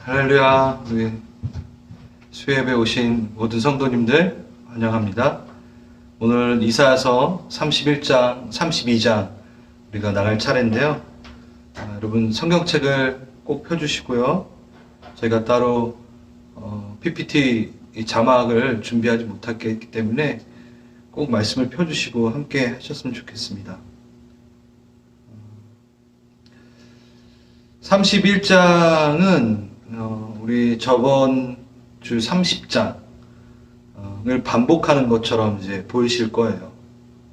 할렐루야. 우리 수협에 오신 모든 성도님들 환영합니다. 오늘 이사야서 31장, 32장 우리가 나갈 차례인데요. 여러분 성경책을 꼭 펴주시고요. 저희가 따로 PPT 자막을 준비하지 못했기 때문에 꼭 말씀을 펴주시고 함께 하셨으면 좋겠습니다. 31장은 우리 저번 주 30장을 반복하는 것처럼 이제 보이실 거예요.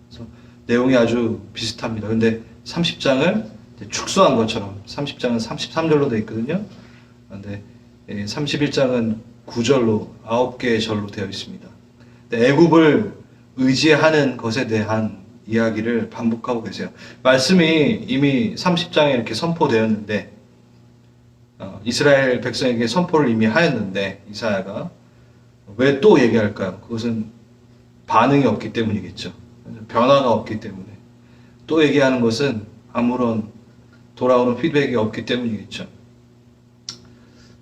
그래서 내용이 아주 비슷합니다. 근데 30장을 축소한 것처럼 30장은 33절로 되어 있거든요. 근데 31장은 9절로 9개의 절로 되어 있습니다. 애굽을 의지하는 것에 대한 이야기를 반복하고 계세요. 말씀이 이미 30장에 이렇게 선포되었는데 이스라엘 백성에게 선포를 이미 하였는데 이사야가 왜 또 얘기할까요? 그것은 반응이 없기 때문이겠죠. 변화가 없기 때문에. 또 얘기하는 것은 아무런 돌아오는 피드백이 없기 때문이겠죠.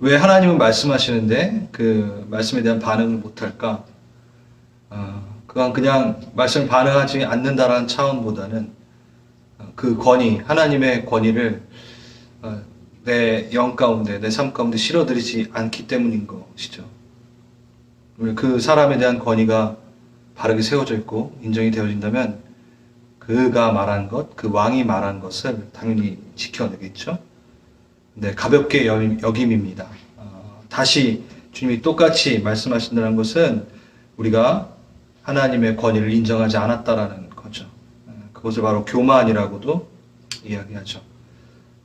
왜 하나님은 말씀하시는데 그 말씀에 대한 반응을 못할까? 그건 그냥 말씀을 반응하지 않는다라는 차원보다는 그 권위, 하나님의 권위를 내 영 가운데, 내 삶 가운데 실어드리지 않기 때문인 것이죠. 그 사람에 대한 권위가 바르게 세워져 있고 인정이 되어진다면 그가 말한 것, 그 왕이 말한 것을 당연히 지켜내겠죠. 근데 가볍게 여김입니다. 다시 주님이 똑같이 말씀하신다는 것은 우리가 하나님의 권위를 인정하지 않았다라는 거죠. 그것을 바로 교만이라고도 이야기하죠.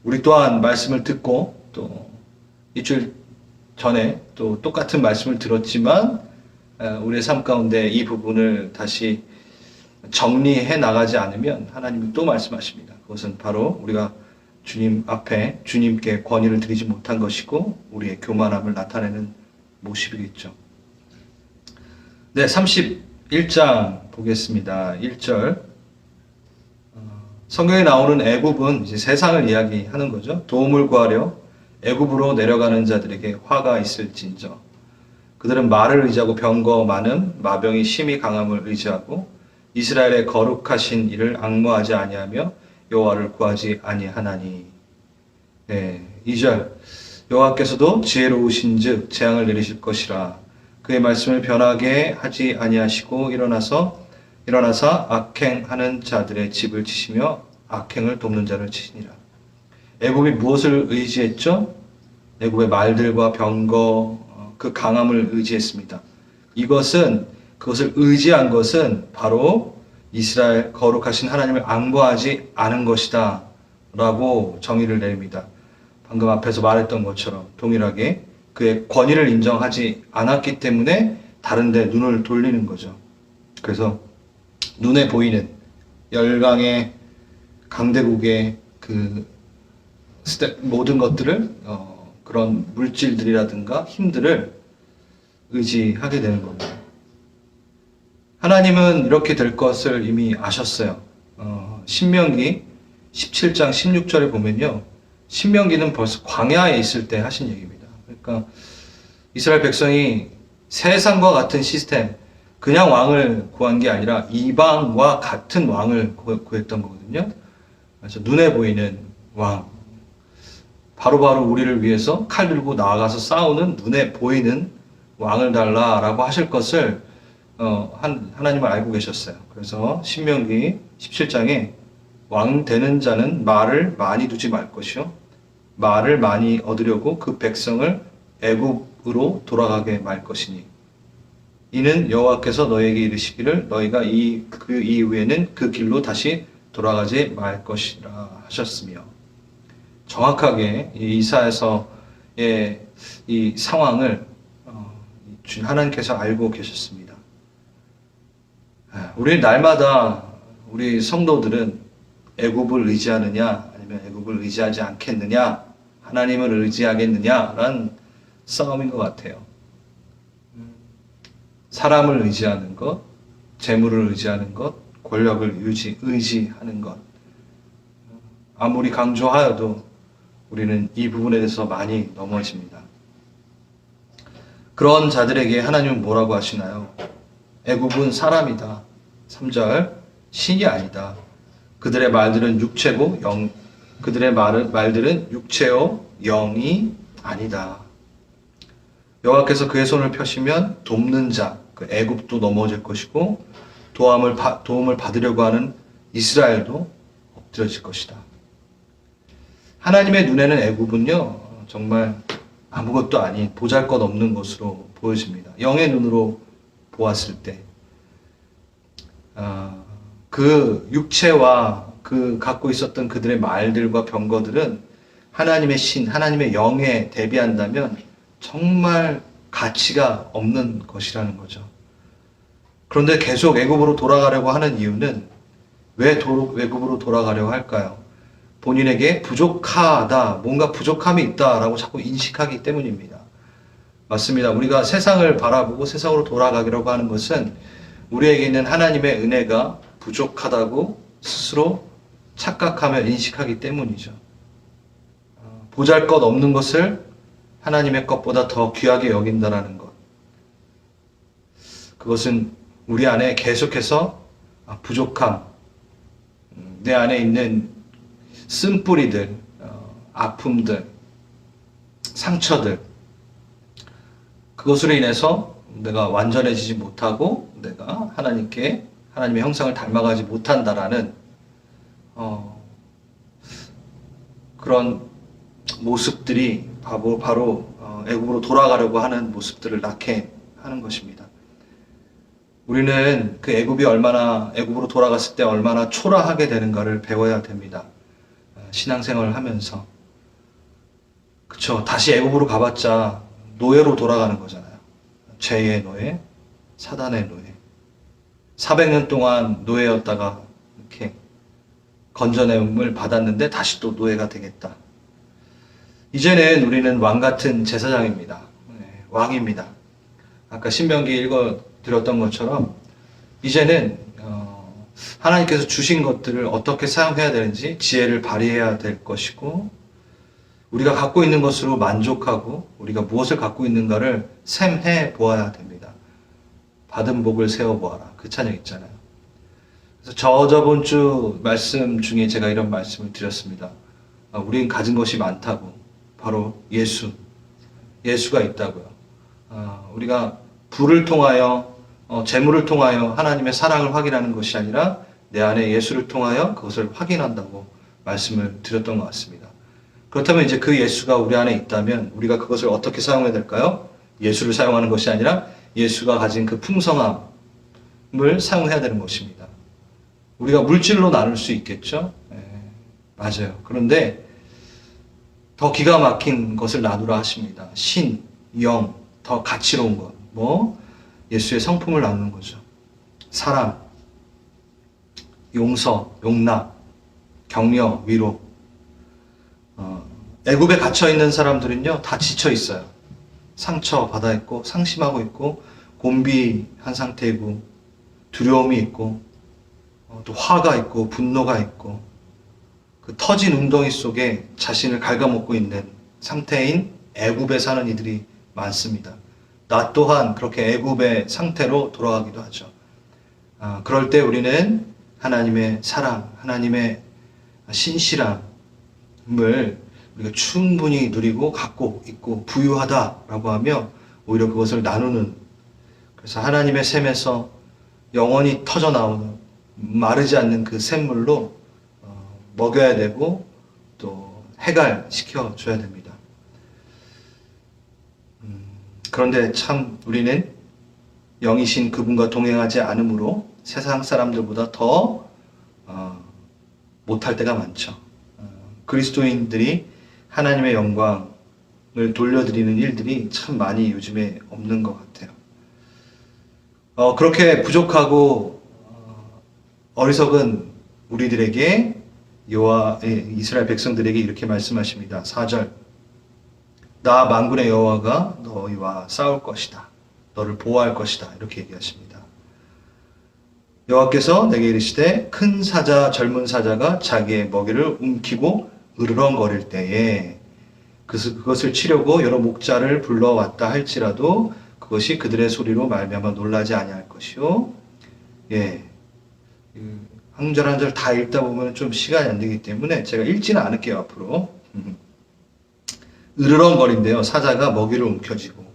우리 또한 말씀을 듣고 또 일주일 전에 또 똑같은 말씀을 들었지만 우리의 삶 가운데 이 부분을 다시 정리해 나가지 않으면 하나님이 또 말씀하십니다. 그것은 바로 우리가 주님 앞에 주님께 권위를 드리지 못한 것이고 우리의 교만함을 나타내는 모습이겠죠. 네, 31장 보겠습니다. 1절. 성경에 나오는 애굽은 이제 세상을 이야기하는 거죠. 도움을 구하려 애굽으로 내려가는 자들에게 화가 있을진저. 그들은 말을 의지하고 병거 많음, 마병이 심히 강함을 의지하고 이스라엘의 거룩하신 이를 앙모하지 아니하며 여호와를 구하지 아니하나니. 네, 2절. 여호와께서도 지혜로우신즉 재앙을 내리실 것이라. 그의 말씀을 변하게 하지 아니하시고 일어나사 악행하는 자들의 집을 치시며 악행을 돕는 자를 치시니라. 애굽이 무엇을 의지했죠? 애굽의 말들과 병거, 그 강함을 의지했습니다. 그것을 의지한 것은 바로 이스라엘 거룩하신 하나님을 앙보하지 않은 것이다 라고 정의를 내립니다. 방금 앞에서 말했던 것처럼 동일하게 그의 권위를 인정하지 않았기 때문에 다른 데 눈을 돌리는 거죠. 그래서 눈에 보이는 열강의 강대국의 그 모든 것들을 그런 물질들이라든가 힘들을 의지하게 되는 겁니다. 하나님은 이렇게 될 것을 이미 아셨어요. 신명기 17장 16절에 보면요. 신명기는 벌써 광야에 있을 때 하신 얘기입니다. 그러니까 이스라엘 백성이 세상과 같은 시스템, 그냥 왕을 구한 게 아니라 이방과 같은 왕을 구했던 거거든요. 그래서 눈에 보이는 왕, 바로바로 우리를 위해서 칼 들고 나아가서 싸우는 눈에 보이는 왕을 달라라고 하실 것을 하나님은 알고 계셨어요. 그래서 신명기 17장에 왕 되는 자는 말을 많이 두지 말 것이요 말을 많이 얻으려고 그 백성을 애굽으로 돌아가게 말 것이니 이는 여호와께서 너에게 이르시기를 너희가 그 이후에는 그 길로 다시 돌아가지 말 것이라 하셨으며 정확하게 이사야서의 이 상황을 하나님께서 알고 계셨습니다. 우리 날마다 우리 성도들은 애굽을 의지하느냐 아니면 애굽을 의지하지 않겠느냐 하나님을 의지하겠느냐라는 싸움인 것 같아요. 사람을 의지하는 것, 재물을 의지하는 것, 권력을 의지하는 것. 아무리 강조하여도 우리는 이 부분에 대해서 많이 넘어집니다. 그런 자들에게 하나님은 뭐라고 하시나요? 애굽은 사람이다. 3절 신이 아니다. 그들의 말들은 육체고 그들의 말들은 육체요 영이 아니다. 여호와께서 그의 손을 펴시면 돕는 자, 그 애굽도 넘어질 것이고 도움을 받으려고 하는 이스라엘도 엎드려질 것이다. 하나님의 눈에는 애굽은요 정말 아무것도 아닌 보잘것없는 것으로 보여집니다. 영의 눈으로 보았을 때 그 육체와 그 갖고 있었던 그들의 말들과 병거들은 하나님의 신, 하나님의 영에 대비한다면 정말 가치가 없는 것이라는 거죠. 그런데 계속 애굽으로 돌아가려고 하는 이유는 왜 애굽으로 돌아가려고 할까요? 본인에게 부족하다, 뭔가 부족함이 있다라고 자꾸 인식하기 때문입니다. 맞습니다. 우리가 세상을 바라보고 세상으로 돌아가려고 하는 것은 우리에게 있는 하나님의 은혜가 부족하다고 스스로 착각하며 인식하기 때문이죠. 보잘것없는 것을 하나님의 것보다 더 귀하게 여긴다는 것. 그것은 우리 안에 계속해서 부족함, 내 안에 있는 쓴뿌리들, 아픔들, 상처들, 그것으로 인해서 내가 완전해지지 못하고 내가 하나님의 형상을 닮아가지 못한다라는 그런 모습들이 바로 애굽으로 돌아가려고 하는 모습들을 낳게 하는 것입니다. 우리는 그 애굽으로 돌아갔을 때 얼마나 초라하게 되는가를 배워야 됩니다. 신앙생활을 하면서. 그쵸. 다시 애굽으로 가봤자 노예로 돌아가는 거잖아요. 죄의 노예, 사단의 노예. 400년 동안 노예였다가 이렇게 건져냄을 받았는데 다시 또 노예가 되겠다. 이제는 우리는 왕 같은 제사장입니다. 왕입니다. 아까 신명기 읽어드렸던 것처럼 이제는 하나님께서 주신 것들을 어떻게 사용해야 되는지 지혜를 발휘해야 될 것이고, 우리가 갖고 있는 것으로 만족하고 우리가 무엇을 갖고 있는가를 셈해 보아야 됩니다. 받은 복을 세워 보아라. 그 찬양 있잖아요. 그래서 저번 주 말씀 중에 제가 이런 말씀을 드렸습니다. 우린 가진 것이 많다고. 바로 예수가 있다고요. 우리가 부를 통하여 재물을 통하여 하나님의 사랑을 확인하는 것이 아니라 내 안에 예수를 통하여 그것을 확인한다고 말씀을 드렸던 것 같습니다. 그렇다면 이제 그 예수가 우리 안에 있다면 우리가 그것을 어떻게 사용해야 될까요? 예수를 사용하는 것이 아니라 예수가 가진 그 풍성함을 사용해야 되는 것입니다. 우리가 물질로 나눌 수 있겠죠? 맞아요. 그런데 더 기가 막힌 것을 나누라 하십니다. 신, 영, 더 가치로운 것. 예수의 성품을 나누는 거죠. 사랑, 용서, 용납, 격려, 위로. 애굽에 갇혀 있는 사람들은요, 다 지쳐 있어요. 상처 받아 있고, 상심하고 있고, 곤비한 상태이고, 두려움이 있고, 또 화가 있고, 분노가 있고, 그 터진 웅덩이 속에 자신을 갉아먹고 있는 상태인 애굽에 사는 이들이 많습니다. 나 또한 그렇게 애굽의 상태로 돌아가기도 하죠. 그럴 때 우리는 하나님의 사랑, 하나님의 신실함을 우리가 충분히 누리고 갖고 있고 부유하다라고 하며 오히려 그것을 나누는, 그래서 하나님의 샘에서 영원히 터져 나오는 마르지 않는 그 샘물로 먹여야 되고 또 해갈시켜 줘야 됩니다. 그런데 참 우리는 영이신 그분과 동행하지 않으므로 세상 사람들보다 더 못할 때가 많죠. 그리스도인들이 하나님의 영광을 돌려드리는 일들이 참 많이 요즘에 없는 것 같아요. 그렇게 부족하고 어리석은 우리들에게 이스라엘 백성들에게 이렇게 말씀하십니다. 4절, 나 만군의 여호와가 너희와 싸울 것이다. 너를 보호할 것이다. 이렇게 얘기하십니다. 여호와께서 내게 이르시되 큰 사자 젊은 사자가 자기의 먹이를 움키고 으르렁거릴 때에 그것을 치려고 여러 목자를 불러왔다 할지라도 그것이 그들의 소리로 말미암아 놀라지 아니할 것이요. 예. 한 절 한 절 다 읽다 보면 좀 시간이 안 되기 때문에 제가 읽지는 않을게요, 앞으로. 으르렁거린대요. 사자가 먹이를 움켜쥐고.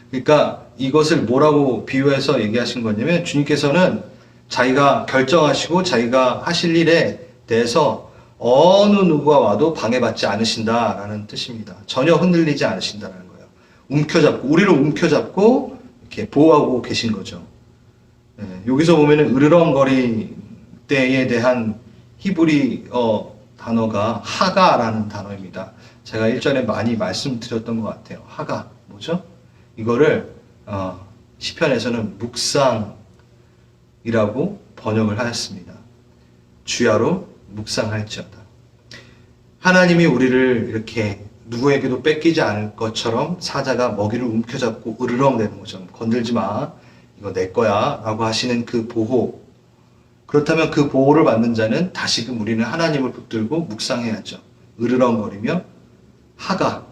그러니까 이것을 뭐라고 비유해서 얘기하신 거냐면 주님께서는 자기가 결정하시고 자기가 하실 일에 대해서 어느 누구가 와도 방해받지 않으신다라는 뜻입니다. 전혀 흔들리지 않으신다는 거예요. 움켜잡고, 우리를 움켜잡고 이렇게 보호하고 계신 거죠. 예, 여기서 보면은 으르렁거릴 때에 대한 히브리어 단어가 하가라는 단어입니다. 제가 일전에 많이 말씀드렸던 것 같아요. 하가 뭐죠? 이거를 시편에서는 묵상이라고 번역을 하였습니다. 주야로 묵상할지어다. 하나님이 우리를 이렇게 누구에게도 뺏기지 않을 것처럼 사자가 먹이를 움켜잡고 으르렁대는 거죠. 건들지 마. 이거 내 거야. 라고 하시는 그 보호. 그렇다면 그 보호를 받는 자는 다시금 우리는 하나님을 붙들고 묵상해야죠. 으르렁거리며 하가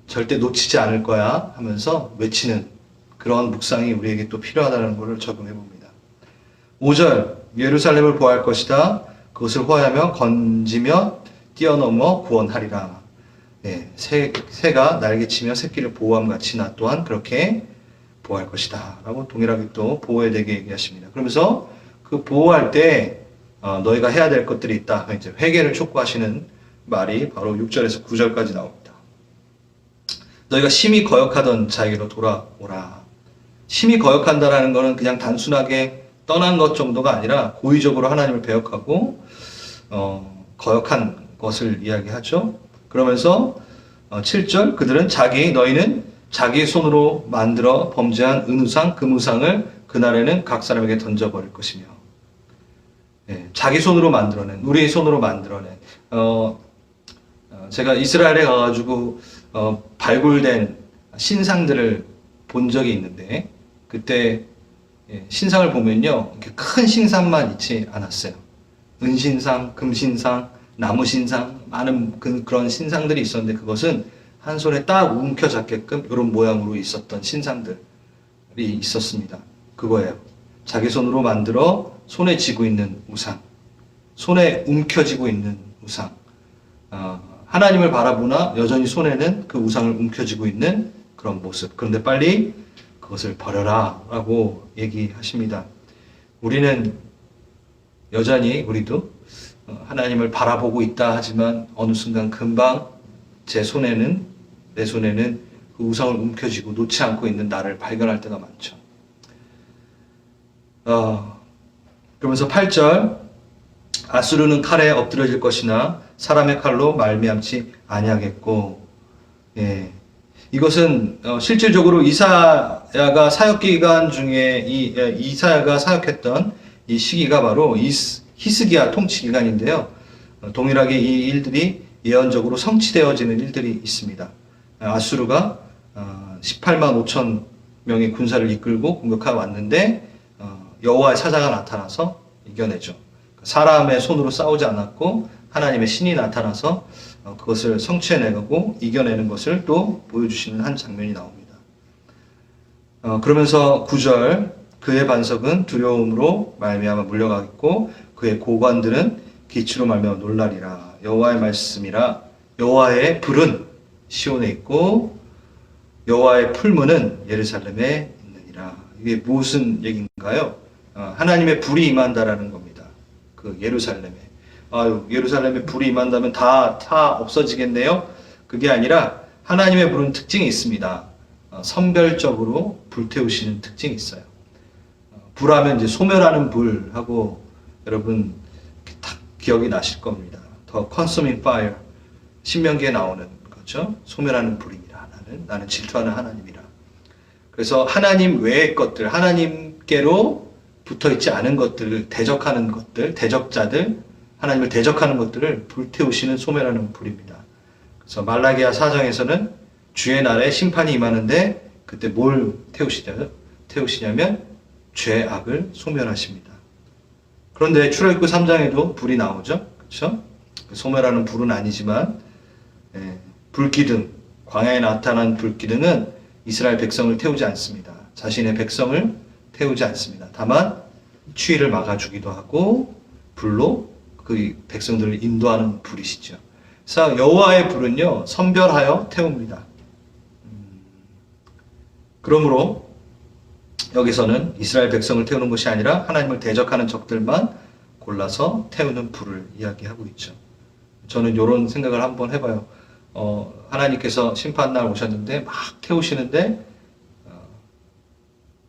절대 놓치지 않을 거야 하면서 외치는 그런 묵상이 우리에게 또 필요하다는 것을 적용해 봅니다. 5절 예루살렘을 보호할 것이다. 그것을 호하며 건지며 뛰어넘어 구원하리라. 네, 새가 날개치며 새끼를 보호함 같이 나 또한 그렇게 보호할 것이다. 라고 동일하게 또 보호에 대해 얘기하십니다. 그러면서 그 보호할 때 너희가 해야 될 것들이 있다. 이제 회개를 촉구하시는 말이 바로 6절에서 9절까지 나옵니다. 너희가 심히 거역하던 자에게로 돌아오라. 심히 거역한다라는 것은 그냥 단순하게 떠난 것 정도가 아니라 고의적으로 하나님을 배역하고 거역한 것을 이야기하죠. 그러면서 7절 그들은 너희는 자기 손으로 만들어 범죄한 은우상 금우상을 그날에는 각 사람에게 던져버릴 것이며 자기 손으로 만들어낸 우리의 손으로 만들어낸 제가 이스라엘에 가가지고 발굴된 신상들을 본 적이 있는데 그때 신상을 보면요 이렇게 큰 신상만 있지 않았어요. 은신상, 금신상, 나무신상 많은 그런 신상들이 있었는데 그것은 한 손에 딱 움켜잡게끔 이런 모양으로 있었던 신상들이 있었습니다. 그거예요. 자기 손으로 만들어 손에 쥐고 있는 우상, 손에 움켜쥐고 있는 우상. 하나님을 바라보나 여전히 손에는 그 우상을 움켜쥐고 있는 그런 모습. 그런데 빨리 그것을 버려라 라고 얘기하십니다. 우리는 여전히 우리도 하나님을 바라보고 있다 하지만 어느 순간 금방 내 손에는 그 우상을 움켜쥐고 놓지 않고 있는 나를 발견할 때가 많죠. 그러면서 8절 아수르는 칼에 엎드려질 것이나 사람의 칼로 말미암지 아니하겠고 이것은 실질적으로 이사야가 사역 기간 중에 이사야가 사역했던 이 시기가 바로 히스기야 통치 기간인데요. 동일하게 이 일들이 예언적으로 성취되어지는 일들이 있습니다. 아수르가 18만 5천 명의 군사를 이끌고 공격하고 왔는데 여호와의 사자가 나타나서 이겨내죠. 사람의 손으로 싸우지 않았고 하나님의 신이 나타나서 그것을 성취해내고 이겨내는 것을 또 보여주시는 한 장면이 나옵니다. 그러면서 9절 그의 반석은 두려움으로 말미암아 물려가겠고 그의 고관들은 기치로 말미암아 놀라리라. 여호와의 말씀이라. 여호와의 불은 시온에 있고 여호와의 풀무는 예루살렘에 있느니라. 이게 무슨 얘기인가요? 하나님의 불이 임한다라는 겁니다. 그 예루살렘에. 예루살렘에 불이 임한다면 다 없어지겠네요? 그게 아니라 하나님의 불은 특징이 있습니다. 선별적으로 불태우시는 특징이 있어요. 불하면 이제 소멸하는 불하고 여러분 딱 기억이 나실 겁니다. The consuming fire. 신명기에 나오는 거죠. 소멸하는 불입니다. 나는 질투하는 하나님이라. 그래서 하나님 외의 것들, 하나님께로 붙어있지 않은 것들을 대적하는 것들, 대적자들, 하나님을 대적하는 것들을 불태우시는 소멸하는 불입니다. 그래서 말라기야 4장에서는 주의 날에 심판이 임하는데 그때 뭘 태우시냐면 죄악을 소멸하십니다. 그런데 출애굽기 3장에도 불이 나오죠. 그렇죠? 소멸하는 불은 아니지만 불기둥, 광야에 나타난 불기둥은 이스라엘 백성을 태우지 않습니다. 자신의 백성을 태우지 않습니다. 다만 추위를 막아주기도 하고 불로 그 백성들을 인도하는 불이시죠. 그래서 여호와의 불은요 선별하여 태웁니다. 그러므로 여기서는 이스라엘 백성을 태우는 것이 아니라 하나님을 대적하는 적들만 골라서 태우는 불을 이야기하고 있죠. 저는 이런 생각을 한번 해봐요. 하나님께서 심판날 오셨는데 막 태우시는데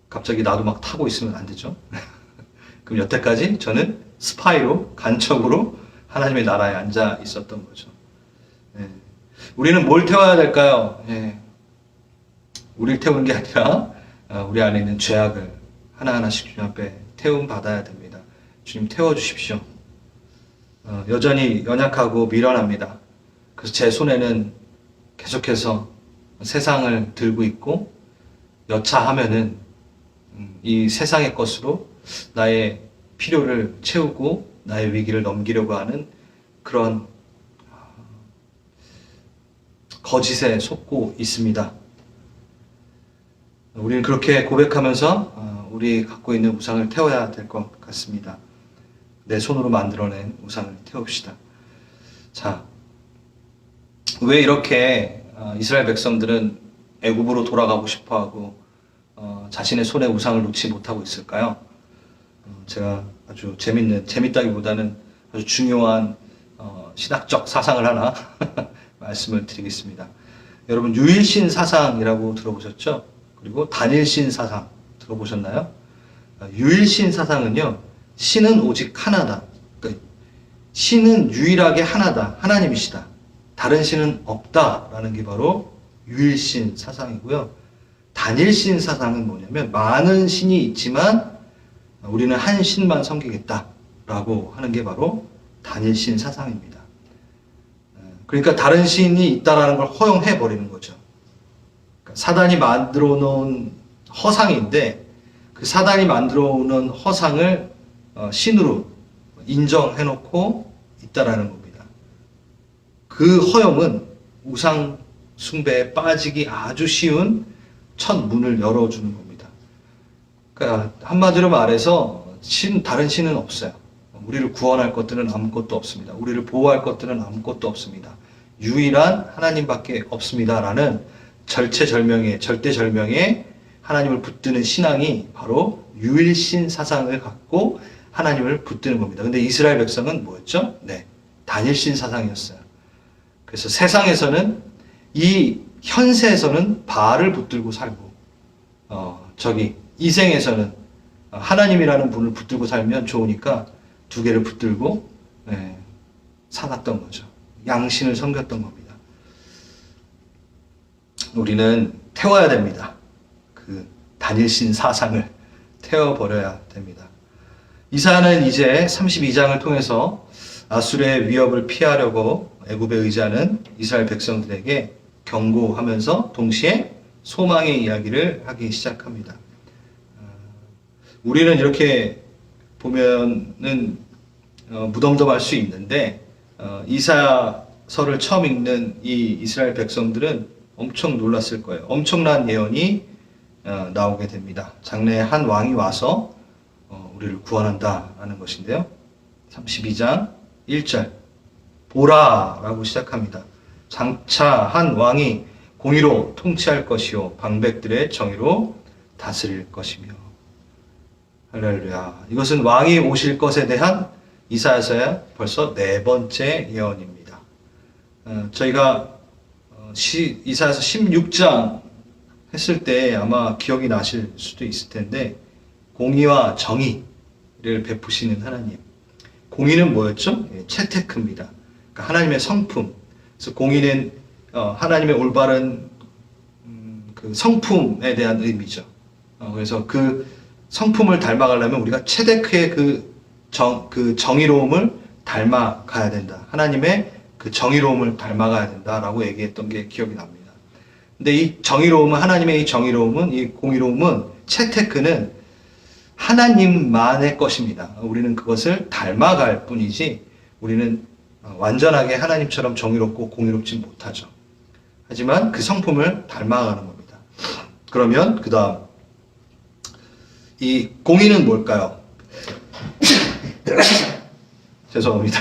갑자기 나도 막 타고 있으면 안 되죠. 그럼 여태까지 저는 스파이로 간첩으로 하나님의 나라에 앉아 있었던 거죠. 네. 우리는 뭘 태워야 될까요? 네. 우리를 태우는 게 아니라 우리 안에 있는 죄악을 하나하나씩 주님 앞에 태움 받아야 됩니다. 주님 태워주십시오. 여전히 연약하고 미련합니다. 그래서 제 손에는 계속해서 세상을 들고 있고 여차하면은 이 세상의 것으로 나의 필요를 채우고 나의 위기를 넘기려고 하는 그런 거짓에 속고 있습니다. 우리는 그렇게 고백하면서 우리 갖고 있는 우상을 태워야 될 것 같습니다. 내 손으로 만들어낸 우상을 태웁시다. 자, 왜 이렇게 이스라엘 백성들은 애굽으로 돌아가고 싶어하고 자신의 손에 우상을 놓지 못하고 있을까요? 제가 아주 재밌다기보다는 아주 중요한 신학적 사상을 하나 말씀을 드리겠습니다. 여러분 유일신 사상이라고 들어보셨죠? 그리고 단일신 사상 들어보셨나요? 유일신 사상은요, 신은 오직 하나다. 그러니까 신은 유일하게 하나다. 하나님이시다. 다른 신은 없다라는 게 바로 유일신 사상이고요. 단일신 사상은 뭐냐면 많은 신이 있지만 우리는 한 신만 섬기겠다라고 하는 게 바로 단일신 사상입니다. 그러니까 다른 신이 있다라는 걸 허용해 버리는 거죠. 그러니까 사단이 만들어 놓은 허상인데 그 사단이 만들어 놓은 허상을 신으로 인정해 놓고 있다라는 겁니다. 그 허용은 우상 숭배에 빠지기 아주 쉬운 첫 문을 열어주는 겁니다. 그러니까 한마디로 말해서 다른 신은 없어요. 우리를 구원할 것들은 아무것도 없습니다. 우리를 보호할 것들은 아무것도 없습니다. 유일한 하나님밖에 없습니다라는 절대절명의 하나님을 붙드는 신앙이 바로 유일신 사상을 갖고 하나님을 붙드는 겁니다. 근데 이스라엘 백성은 뭐였죠? 네, 단일신 사상이었어요. 그래서 세상에서는 이 현세에서는 바알을 붙들고 살고 이생에서는 하나님이라는 분을 붙들고 살면 좋으니까 두 개를 붙들고 살았던 거죠. 양신을 섬겼던 겁니다. 우리는 태워야 됩니다. 그 단일신 사상을 태워버려야 됩니다. 이사야는 이제 32장을 통해서 아수르의 위협을 피하려고 애굽에 의지하는 이스라엘 백성들에게 경고하면서 동시에 소망의 이야기를 하기 시작합니다. 우리는 이렇게 보면은 무덤덤할 수 있는데 이사야서를 처음 읽는 이 이스라엘 백성들은 엄청 놀랐을 거예요. 엄청난 예언이 나오게 됩니다. 장래에 한 왕이 와서 우리를 구원한다라는 것인데요. 32장 1절 보라 라고 시작합니다. 장차 한 왕이 공의로 통치할 것이요 방백들의 정의로 다스릴 것이며. 할렐루야. 이것은 왕이 오실 것에 대한 이사야서의 벌써 네 번째 예언입니다. 저희가 이사야서 16장 했을 때 아마 기억이 나실 수도 있을 텐데 공의와 정의를 베푸시는 하나님. 공의는 뭐였죠? 채테크입니다. 그러니까 하나님의 성품. 그래서 공의는 하나님의 올바른 그 성품에 대한 의미죠. 그래서 그 성품을 닮아가려면 우리가 체데크의 그 정의로움을 닮아가야 된다. 하나님의 그 정의로움을 닮아가야 된다라고 얘기했던 게 기억이 납니다. 근데 이 정의로움은, 하나님의 이 정의로움은, 이 공의로움은, 채테크는 하나님만의 것입니다. 우리는 그것을 닮아갈 뿐이지 우리는 완전하게 하나님처럼 정의롭고 공의롭지 못하죠. 하지만 그 성품을 닮아가는 겁니다. 그러면 그 다음 이 공의는 뭘까요? 죄송합니다.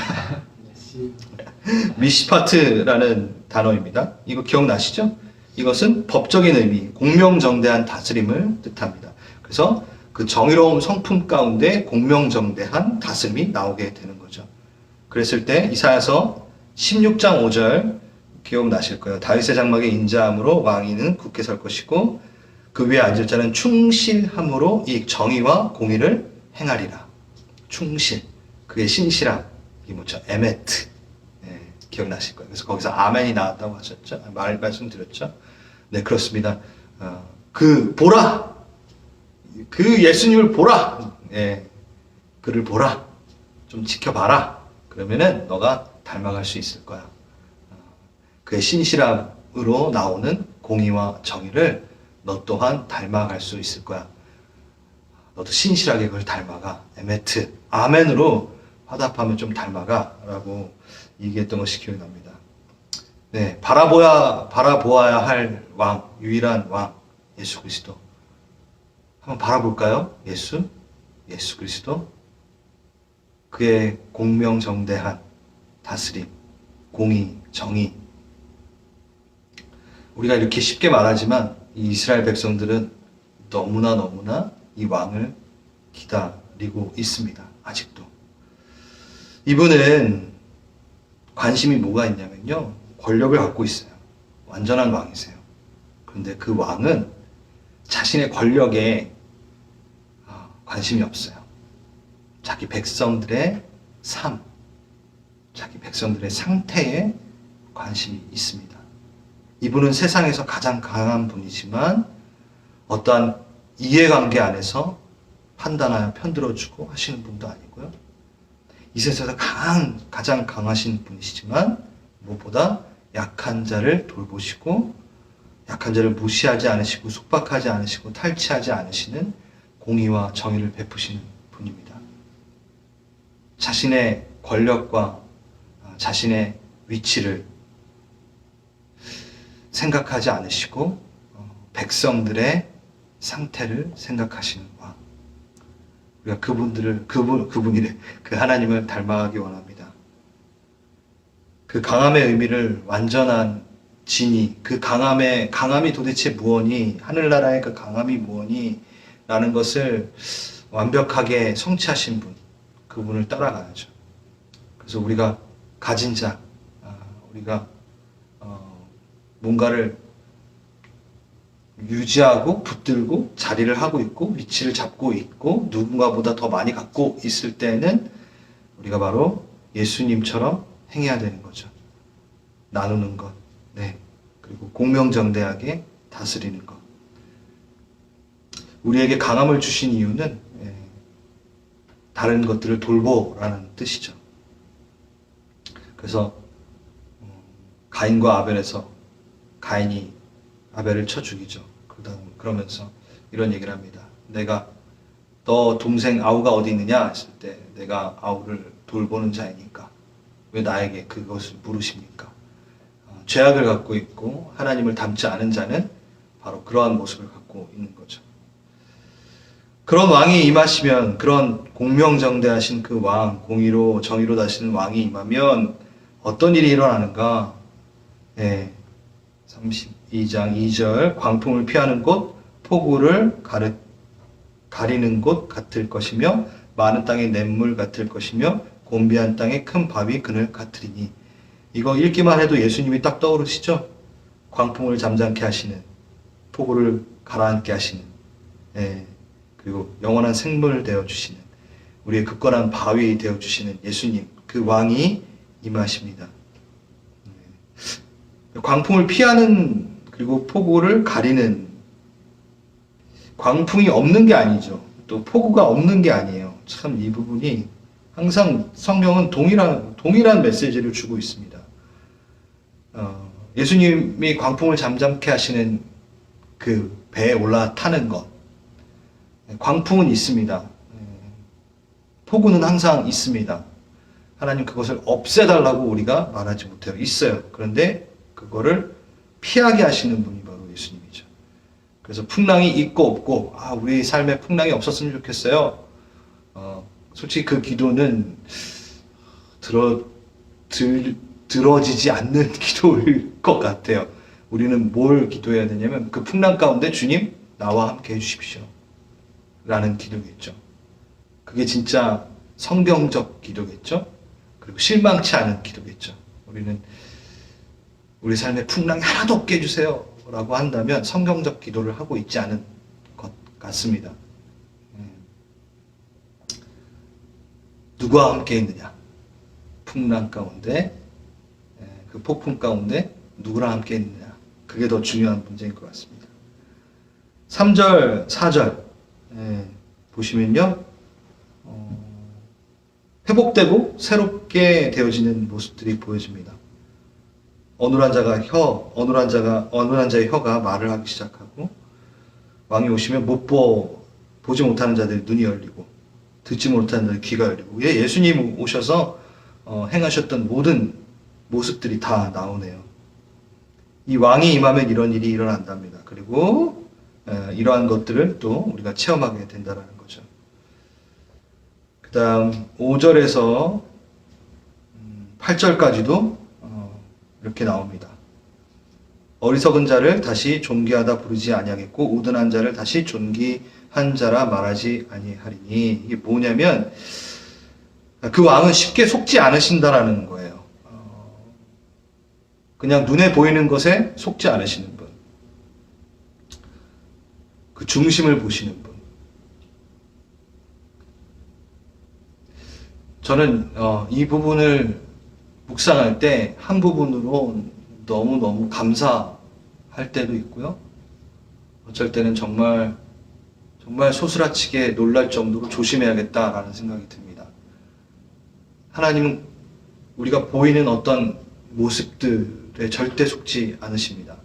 미시파트라는 단어입니다. 이거 기억나시죠? 이것은 법적인 의미, 공명정대한 다스림을 뜻합니다. 그래서 그 정의로운 성품 가운데 공명정대한 다스림이 나오게 되는 거죠. 그랬을 때 이사야서 16장 5절 기억나실 거예요. 다윗의 장막에 인자함으로 왕위는 굳게 설 것이고 그 위에 앉을 자는 충실함으로 이 정의와 공의를 행하리라. 충실, 그게 신실함, 이게 뭐죠? 에메트. 기억나실 거예요. 그래서 거기서 아멘이 나왔다고 하셨죠? 말씀드렸죠? 네, 그렇습니다. 보라! 그 예수님을 보라! 예, 그를 보라! 좀 지켜봐라! 그러면은 너가 닮아갈 수 있을 거야. 그의 신실함으로 나오는 공의와 정의를 너 또한 닮아갈 수 있을 거야. 너도 신실하게 그걸 닮아가. 에메트, 아멘으로 화답하면 좀 닮아가. 라고 얘기했던 것이 기억납니다. 네, 바라보아야 할 왕, 유일한 왕, 예수 그리스도. 한번 바라볼까요? 예수 그리스도. 그의 공명정대한 다스림, 공의, 정의. 우리가 이렇게 쉽게 말하지만 이 이스라엘 백성들은 너무나 이 왕을 기다리고 있습니다. 아직도. 이분은 관심이 뭐가 있냐면요. 권력을 갖고 있어요. 완전한 왕이세요. 그런데 그 왕은 자신의 권력에 관심이 없어요. 자기 백성들의 삶, 자기 백성들의 상태에 관심이 있습니다. 이분은 세상에서 가장 강한 분이지만 어떠한 이해관계 안에서 판단하여 편들어주고 하시는 분도 아니고요. 이 세상에서 가장 강하신 분이시지만 무엇보다 약한 자를 돌보시고 약한 자를 무시하지 않으시고 속박하지 않으시고 탈취하지 않으시는 공의와 정의를 베푸시는 분입니다. 자신의 권력과 자신의 위치를 생각하지 않으시고 백성들의 상태를 생각하시는 왕. 우리가 그 하나님을 닮아가기 원합니다. 그 강함의 의미를 완전한 진이, 그 강함이 도대체 무엇이, 하늘나라의 그 강함이 무엇이 라는 것을 완벽하게 성취하신 분, 그분을 따라가야죠. 그래서 우리가 가진 자, 우리가 뭔가를 유지하고 붙들고 자리를 하고 있고 위치를 잡고 있고 누군가보다 더 많이 갖고 있을 때는 우리가 바로 예수님처럼 행해야 되는 거죠. 나누는 것, 네, 그리고 공명정대하게 다스리는 것. 우리에게 강함을 주신 이유는 다른 것들을 돌보라는 뜻이죠. 그래서 가인과 아벨에서 가인이 아벨을 쳐 죽이죠. 그러면서 이런 얘기를 합니다. 너 동생 아우가 어디 있느냐 했을 때 내가 아우를 돌보는 자이니까 왜 나에게 그것을 물으십니까? 죄악을 갖고 있고 하나님을 닮지 않은 자는 바로 그러한 모습을 갖고 있는 거죠. 그런 왕이 임하시면, 그런 공명정대하신 그 왕, 공의로 정의로 다스리는 왕이 임하면 어떤 일이 일어나는가? 32장 2절, 광풍을 피하는 곳, 폭우를 가리는 곳 같을 것이며 많은 땅의 냇물 같을 것이며 곤비한 땅의 큰 바위 그늘 같으리니. 이거 읽기만 해도 예수님이 딱 떠오르시죠? 광풍을 잠잠케 하시는, 폭우를 가라앉게 하시는, 그리고 영원한 생물을 되어주시는, 우리의 굳건한 바위 되어주시는 예수님, 그 왕이 임하십니다. 광풍을 피하는, 그리고 폭우를 가리는, 광풍이 없는 게 아니죠. 또 폭우가 없는 게 아니에요. 참 이 부분이 항상 성경은 동일한 메시지를 주고 있습니다. 예수님이 광풍을 잠잠케 하시는 그 배에 올라타는 것, 광풍은 있습니다. 폭우는 항상 있습니다. 하나님 그것을 없애달라고 우리가 말하지 못해요. 있어요. 그런데 그거를 피하게 하시는 분이 바로 예수님이죠. 그래서 풍랑이 있고 없고, 우리 삶에 풍랑이 없었으면 좋겠어요. 솔직히 그 기도는 들어지지 않는 기도일 것 같아요. 우리는 뭘 기도해야 되냐면, 그 풍랑 가운데 주님, 나와 함께 해주십시오. 라는 기도겠죠. 그게 진짜 성경적 기도겠죠. 그리고 실망치 않은 기도겠죠. 우리는 우리 삶에 풍랑이 하나도 없게 해주세요 라고 한다면 성경적 기도를 하고 있지 않은 것 같습니다. 누구와 함께 있느냐? 풍랑 가운데, 그 폭풍 가운데 누구랑 함께 있느냐? 그게 더 중요한 문제인 것 같습니다. 3절, 4절 보시면요, 회복되고 새롭게 되어지는 모습들이 보여집니다. 어눌한 자의 혀가 말을 하기 시작하고, 왕이 오시면 보지 못하는 자들의 눈이 열리고, 듣지 못하는 자들의 귀가 열리고, 예수님 오셔서 행하셨던 모든 모습들이 다 나오네요. 이 왕이 임하면 이런 일이 일어난답니다. 그리고 이러한 것들을 또 우리가 체험하게 된다는 거죠. 그 다음 5절에서 8절까지도 이렇게 나옵니다. 어리석은 자를 다시 존귀하다 부르지 아니하겠고 우둔한 자를 다시 존귀한 자라 말하지 아니하리니. 이게 뭐냐면 그 왕은 쉽게 속지 않으신다라는 거예요. 그냥 눈에 보이는 것에 속지 않으시는 분, 그 중심을 보시는 분. 저는 이 부분을 묵상할 때 한 부분으로 너무너무 감사할 때도 있고요. 어쩔 때는 정말 소스라치게 놀랄 정도로 조심해야겠다라는 생각이 듭니다. 하나님은 우리가 보이는 어떤 모습들에 절대 속지 않으십니다.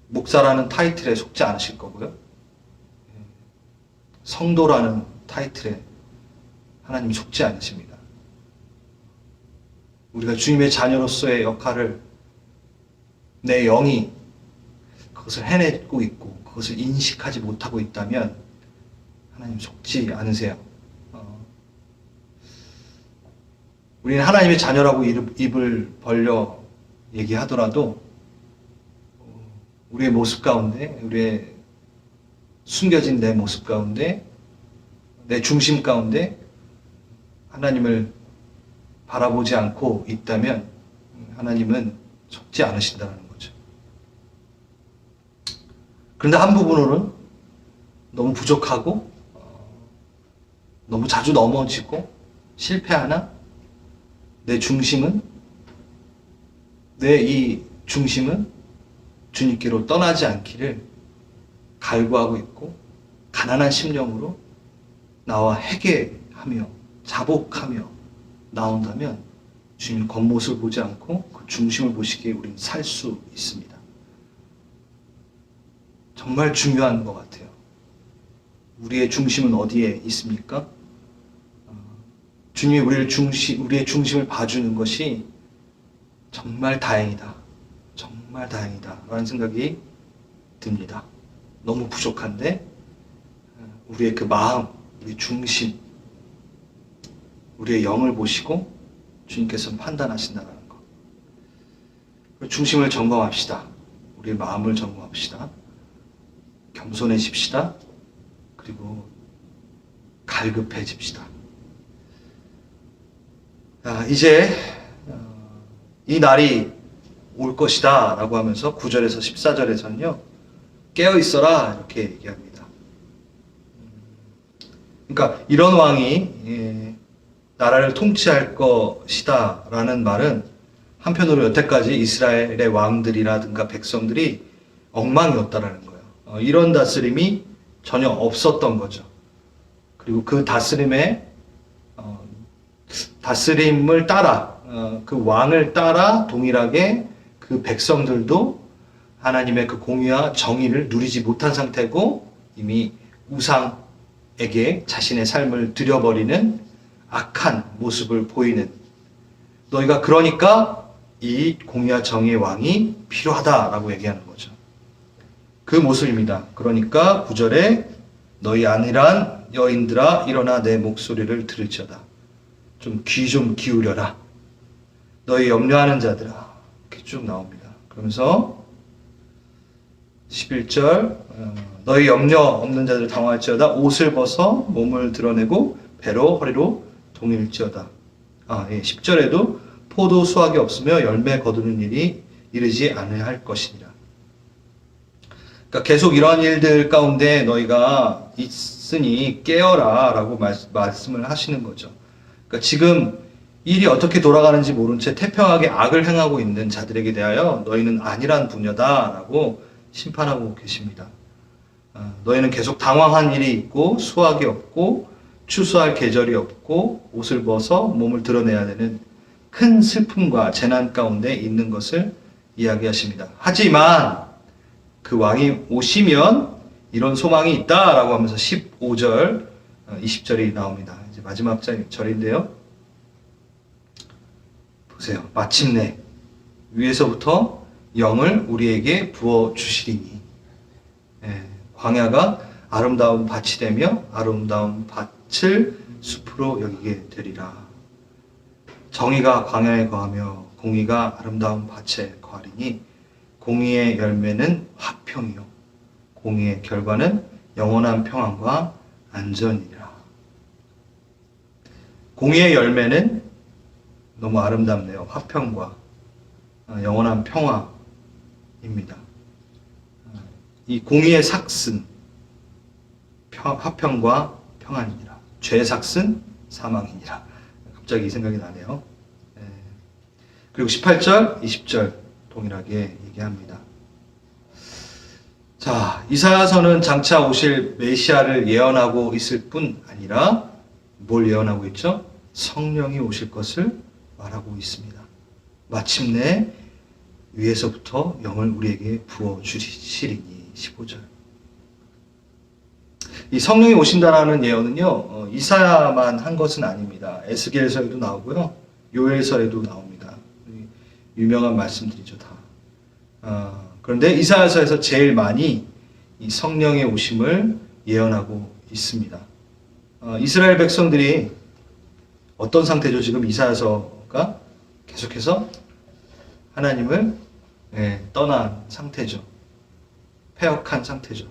목사라는 타이틀에 속지 않으실 거고요. 성도라는 타이틀에 하나님이 속지 않으십니다. 우리가 주님의 자녀로서의 역할을 내 영이 그것을 해내고 있고 그것을 인식하지 못하고 있다면 하나님 속지 않으세요. 우리는 하나님의 자녀라고 입을 벌려 얘기하더라도 우리의 모습 가운데, 우리의 숨겨진 내 모습 가운데, 내 중심 가운데 하나님을 바라보지 않고 있다면 하나님은 속지 않으신다는 거죠. 그런데 한 부분으로는 너무 부족하고 너무 자주 넘어지고 실패하나 내 이 중심은 주님께로 떠나지 않기를 갈구하고 있고 가난한 심령으로 나와 회개하며 자복하며 나온다면 주님 겉모습을 보지 않고 그 중심을 보시기에 우리는 살 수 있습니다. 정말 중요한 것 같아요. 우리의 중심은 어디에 있습니까? 주님이 우리의 중심을 봐주는 것이 정말 다행이다. 정말 다행이다. 라는 생각이 듭니다. 너무 부족한데 우리의 그 마음, 우리의 중심, 우리의 영을 보시고 주님께서 판단하신다는 것. 중심을 점검합시다. 우리의 마음을 점검합시다. 겸손해집시다. 그리고 갈급해집시다. 이제 이 날이 올 것이다 라고 하면서 9절에서 14절에서는요 깨어있어라 이렇게 얘기합니다. 그러니까 이런 왕이 나라를 통치할 것이다 라는 말은 한편으로 여태까지 이스라엘의 왕들이라든가 백성들이 엉망이었다라는 거예요. 이런 다스림이 전혀 없었던 거죠. 그리고 그 다스림을 따라 그 왕을 따라 동일하게 그 백성들도 하나님의 그 공의와 정의를 누리지 못한 상태고 이미 우상에게 자신의 삶을 드려버리는 악한 모습을 보이는, 너희가 그러니까 이 공의와 정의의 왕이 필요하다라고 얘기하는 거죠. 그 모습입니다. 그러니까 9절에 너희 안일한 여인들아 일어나 내 목소리를 들을지어다. 좀 귀 좀 기울여라. 너희 염려하는 자들아. 이렇게 쭉 나옵니다. 그러면서 11절 너희 염려 없는 자들 당황할지어다. 옷을 벗어 몸을 드러내고 배로 허리로 동일지어다. 10절에도 포도 수확이 없으며 열매 거두는 일이 이르지 않을 것이니라. 그러니까 계속 이러한 일들 가운데 너희가 있으니 깨어라 라고 말씀을 하시는 거죠. 그러니까 지금 일이 어떻게 돌아가는지 모른 채 태평하게 악을 행하고 있는 자들에게 대하여 너희는 안일한 부녀다 라고 심판하고 계십니다. 너희는 계속 당황한 일이 있고 수확이 없고 추수할 계절이 없고 옷을 벗어 몸을 드러내야 되는 큰 슬픔과 재난 가운데 있는 것을 이야기하십니다. 하지만 그 왕이 오시면 이런 소망이 있다라고 하면서 15절, 20절이 나옵니다. 이제 마지막 절인데요. 보세요. 마침내 위에서부터 영을 우리에게 부어 주시리니. 광야가 아름다운 밭이 되며 아름다운 밭을 숲으로 여기게 되리라. 정의가 광야에 거하며 공의가 아름다운 밭에 거하리니 공의의 열매는 화평이요 공의의 결과는 영원한 평안과 안전이라. 공의의 열매는 너무 아름답네요. 화평과 영원한 평화입니다. 이 공의의 삭슨 화평과 평안이니라. 죄의 삭슨 사망이니라. 갑자기 이 생각이 나네요. 그리고 18절, 20절 동일하게 얘기합니다. 자, 이사야서는 장차 오실 메시아를 예언하고 있을 뿐 아니라 뭘 예언하고 있죠? 성령이 오실 것을 말하고 있습니다. 마침내 위에서부터 영을 우리에게 부어 주시리니. 15절. 이 성령이 오신다라는 예언은요, 이사야만 한 것은 아닙니다. 에스겔서에도 나오고요, 요엘서에도 나옵니다. 유명한 말씀들이죠, 다. 그런데 이사야서에서 제일 많이 이 성령의 오심을 예언하고 있습니다. 이스라엘 백성들이 어떤 상태죠? 지금 이사야서가 계속해서 하나님을 떠난 상태죠. 패역한 상태죠.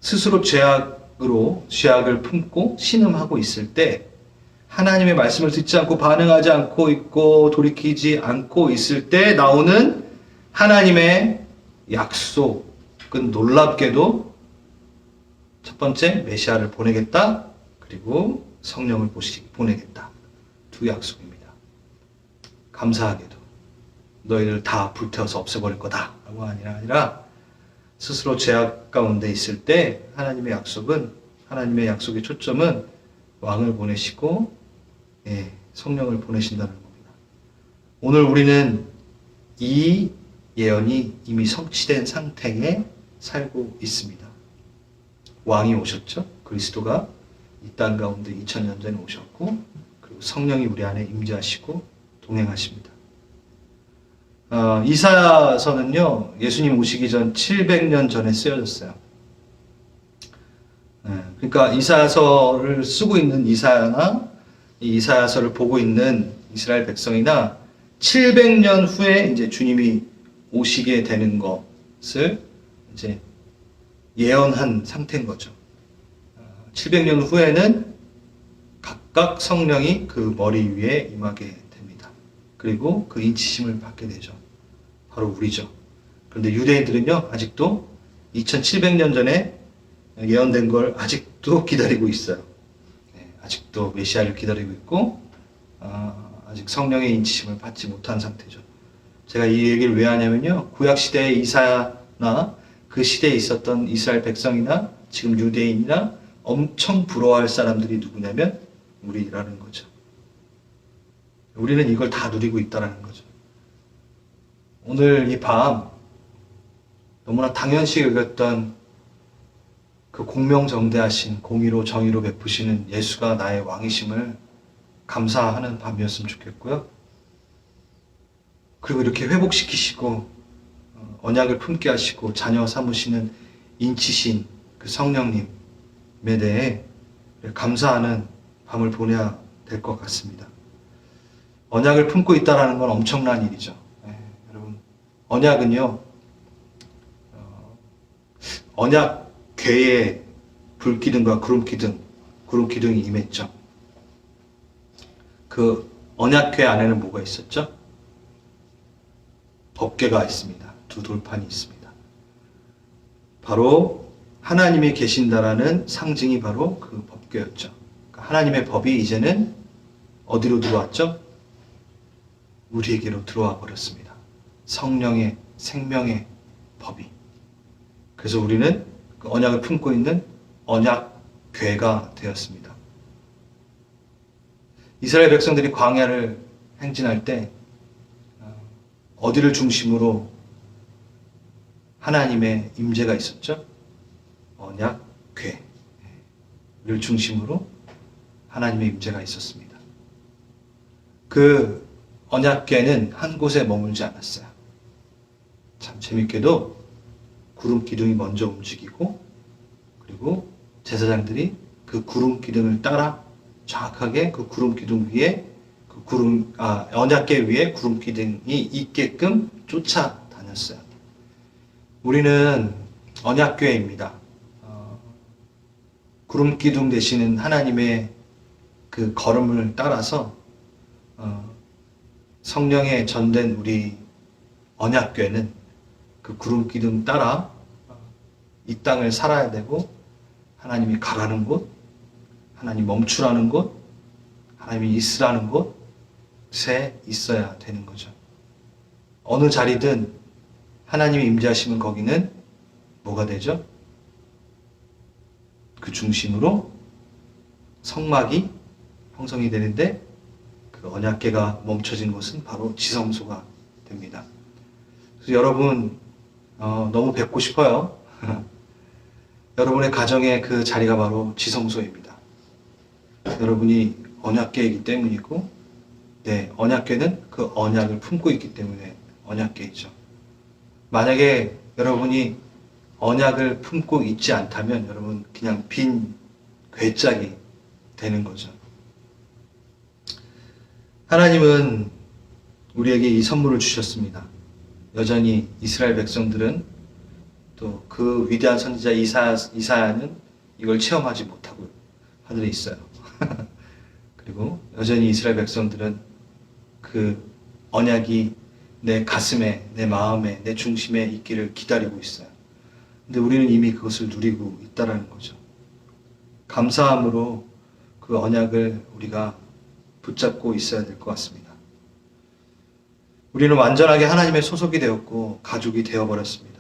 스스로 죄악을 품고 신음하고 있을 때 하나님의 말씀을 듣지 않고 반응하지 않고 있고 돌이키지 않고 있을 때 나오는 하나님의 약속은 놀랍게도 첫 번째 메시아를 보내겠다, 그리고 성령을 보내겠다. 두 약속입니다. 감사하게도 너희를 다 불태워서 없애버릴 거다 라고 아니라 스스로 죄악 가운데 있을 때 하나님의 약속의 초점은 왕을 보내시고 성령을 보내신다는 겁니다. 오늘 우리는 이 예언이 이미 성취된 상태에 살고 있습니다. 왕이 오셨죠. 그리스도가 이 땅 가운데 2000년 전에 오셨고, 그리고 성령이 우리 안에 임재하시고 동행하십니다. 이사야서는요, 예수님 오시기 전 700년 전에 쓰여졌어요. 그러니까 이사야서를 쓰고 있는 이사야나 이 이사야서를 보고 있는 이스라엘 백성이나 700년 후에 이제 주님이 오시게 되는 것을 이제 예언한 상태인 거죠. 700년 후에는 각각 성령이 그 머리 위에 임하게 됩니다. 그리고 그 인치심을 받게 되죠. 바로 우리죠. 그런데 유대인들은요, 아직도 2700년 전에 예언된 걸 아직도 기다리고 있어요. 아직도 메시아를 기다리고 있고, 아직 성령의 인치심을 받지 못한 상태죠. 제가 이 얘기를 왜 하냐면요, 구약시대의 이사야나 그 시대에 있었던 이스라엘 백성이나 지금 유대인이나 엄청 부러워할 사람들이 누구냐면 우리라는 거죠. 우리는 이걸 다 누리고 있다는 거죠. 오늘 이 밤 너무나 당연시 여겼던 그 공명정대하신 공의로 정의로 베푸시는 예수가 나의 왕이심을 감사하는 밤이었으면 좋겠고요. 그리고 이렇게 회복시키시고 언약을 품게 하시고 자녀 삼으시는 인치신 그 성령님에 대해 감사하는 밤을 보내야 될 것 같습니다. 언약을 품고 있다는 건 엄청난 일이죠. 여러분, 언약은요, 언약 궤에 불기둥과 구름기둥이 임했죠. 그 언약궤 안에는 뭐가 있었죠? 법궤가 있습니다. 두 돌판이 있습니다. 바로 하나님이 계신다라는 상징이 바로 그 법궤였죠. 그러니까 하나님의 법이 이제는 어디로 들어왔죠? 우리에게로 들어와 버렸습니다. 성령의 생명의 법이. 그래서 우리는 그 언약을 품고 있는 언약궤가 되었습니다. 이스라엘 백성들이 광야를 행진할 때 어디를 중심으로 하나님의 임재가 있었죠? 언약궤를 중심으로 하나님의 임재가 있었습니다. 그 언약궤는 한 곳에 머물지 않았어요. 참 재밌게도 구름 기둥이 먼저 움직이고, 그리고 제사장들이 그 구름 기둥을 따라 정확하게 그 구름 기둥 위에 언약궤 위에 구름 기둥이 있게끔 쫓아다녔어요. 우리는 언약궤입니다. 구름 기둥 되시는 하나님의 그 걸음을 따라서 성령에 전된 우리 언약궤는 그 구름 기둥 따라 이 땅을 살아야 되고, 하나님이 가라는 곳, 하나님 멈추라는 곳, 하나님이 있으라는 곳에 있어야 되는 거죠. 어느 자리든 하나님이 임재하시면 거기는 뭐가 되죠? 그 중심으로 성막이 형성이 되는데, 그 언약궤가 멈춰진 곳은 바로 지성소가 됩니다. 그래서 여러분 너무 뵙고 싶어요. 여러분의 가정의 그 자리가 바로 지성소입니다. 여러분이 언약궤이기 때문이고, 언약궤는 그 언약을 품고 있기 때문에 언약궤이죠. 만약에 여러분이 언약을 품고 있지 않다면 여러분 그냥 빈 궤짝이 되는 거죠. 하나님은 우리에게 이 선물을 주셨습니다. 여전히 이스라엘 백성들은, 또 그 위대한 선지자 이사야는 이걸 체험하지 못하고 하늘에 있어요. 그리고 여전히 이스라엘 백성들은 그 언약이 내 가슴에, 내 마음에, 내 중심에 있기를 기다리고 있어요. 근데 우리는 이미 그것을 누리고 있다는 거죠. 감사함으로 그 언약을 우리가 붙잡고 있어야 될 것 같습니다. 우리는 완전하게 하나님의 소속이 되었고 가족이 되어버렸습니다.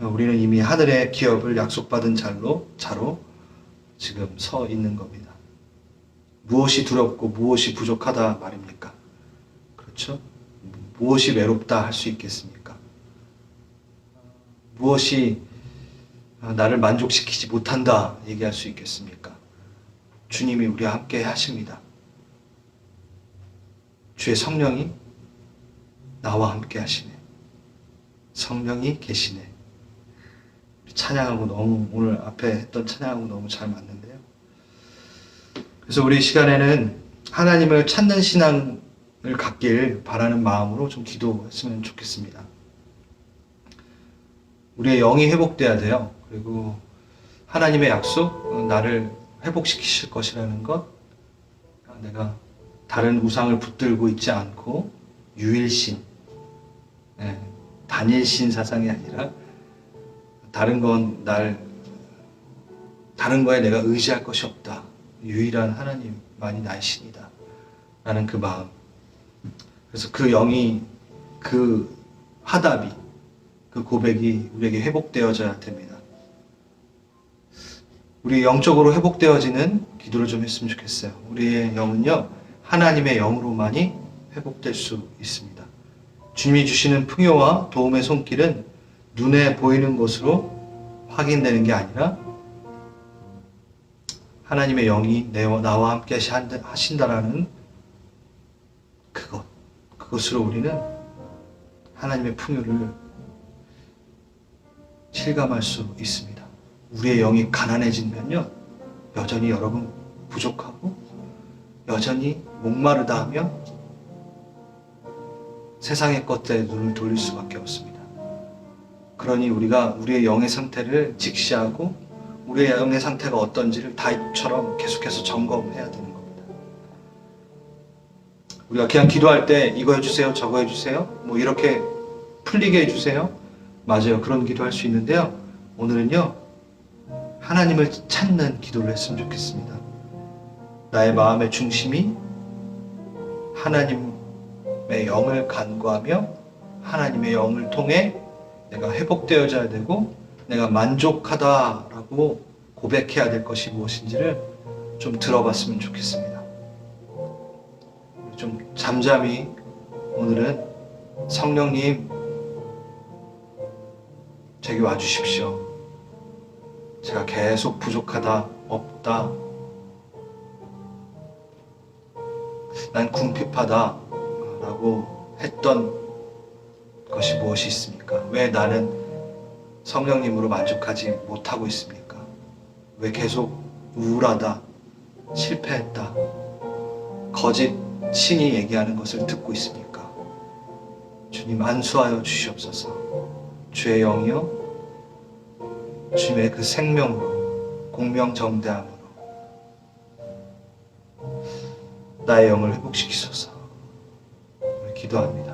우리는 이미 하늘의 기업을 약속받은 자로 지금 서 있는 겁니다. 무엇이 두렵고 무엇이 부족하다 말입니까? 그렇죠? 무엇이 외롭다 할 수 있겠습니까? 무엇이 나를 만족시키지 못한다 얘기할 수 있겠습니까? 주님이 우리와 함께 하십니다. 주의 성령이 나와 함께 하시네. 성령이 계시네. 찬양하고 너무, 오늘 앞에 했던 찬양하고 너무 잘 맞는데요. 그래서 우리 시간에는 하나님을 찾는 신앙을 갖길 바라는 마음으로 좀 기도했으면 좋겠습니다. 우리의 영이 회복돼야 돼요. 그리고 하나님의 약속, 나를 회복시키실 것이라는 것, 내가 다른 우상을 붙들고 있지 않고 유일신, 단일신 사상이 아니라 다른 거에 내가 의지할 것이 없다. 유일한 하나님만이 나의 신이다. 라는 그 마음. 그래서 그 영이, 그 화답이, 그 고백이 우리에게 회복되어져야 됩니다. 우리 영적으로 회복되어지는 기도를 좀 했으면 좋겠어요. 우리의 영은요, 하나님의 영으로만이 회복될 수 있습니다. 주님이 주시는 풍요와 도움의 손길은 눈에 보이는 것으로 확인되는 게 아니라 하나님의 영이 나와 함께 하신다라는 그것으로 우리는 하나님의 풍요를 실감할 수 있습니다. 우리의 영이 가난해지면요, 여전히 여러분 부족하고 여전히 목마르다 하면 세상의 것들에 눈을 돌릴 수밖에 없습니다. 그러니 우리가 우리의 영의 상태를 직시하고 우리의 영의 상태가 어떤지를 다윗처럼 계속해서 점검해야 되는 겁니다. 우리가 그냥 기도할 때 이거 해주세요, 저거 해주세요, 뭐 이렇게 풀리게 해주세요. 맞아요. 그런 기도할 수 있는데요. 오늘은요, 하나님을 찾는 기도를 했으면 좋겠습니다. 나의 마음의 중심이 하나님의 영을 간구하며 하나님의 영을 통해 내가 회복되어져야 되고 내가 만족하다라고 고백해야 될 것이 무엇인지를 좀 들어봤으면 좋겠습니다. 좀 잠잠히 오늘은 성령님 제게 와주십시오. 제가 계속 부족하다, 없다, 난 궁핍하다 라고 했던 것이 무엇이 있습니까? 왜 나는 성령님으로 만족하지 못하고 있습니까? 왜 계속 우울하다, 실패했다, 거짓 신이 얘기하는 것을 듣고 있습니까? 주님 안수하여 주시옵소서. 주의 영이여, 주님의 그 생명으로, 공명정대함으로 나의 영을 회복시키소서. 기도합니다.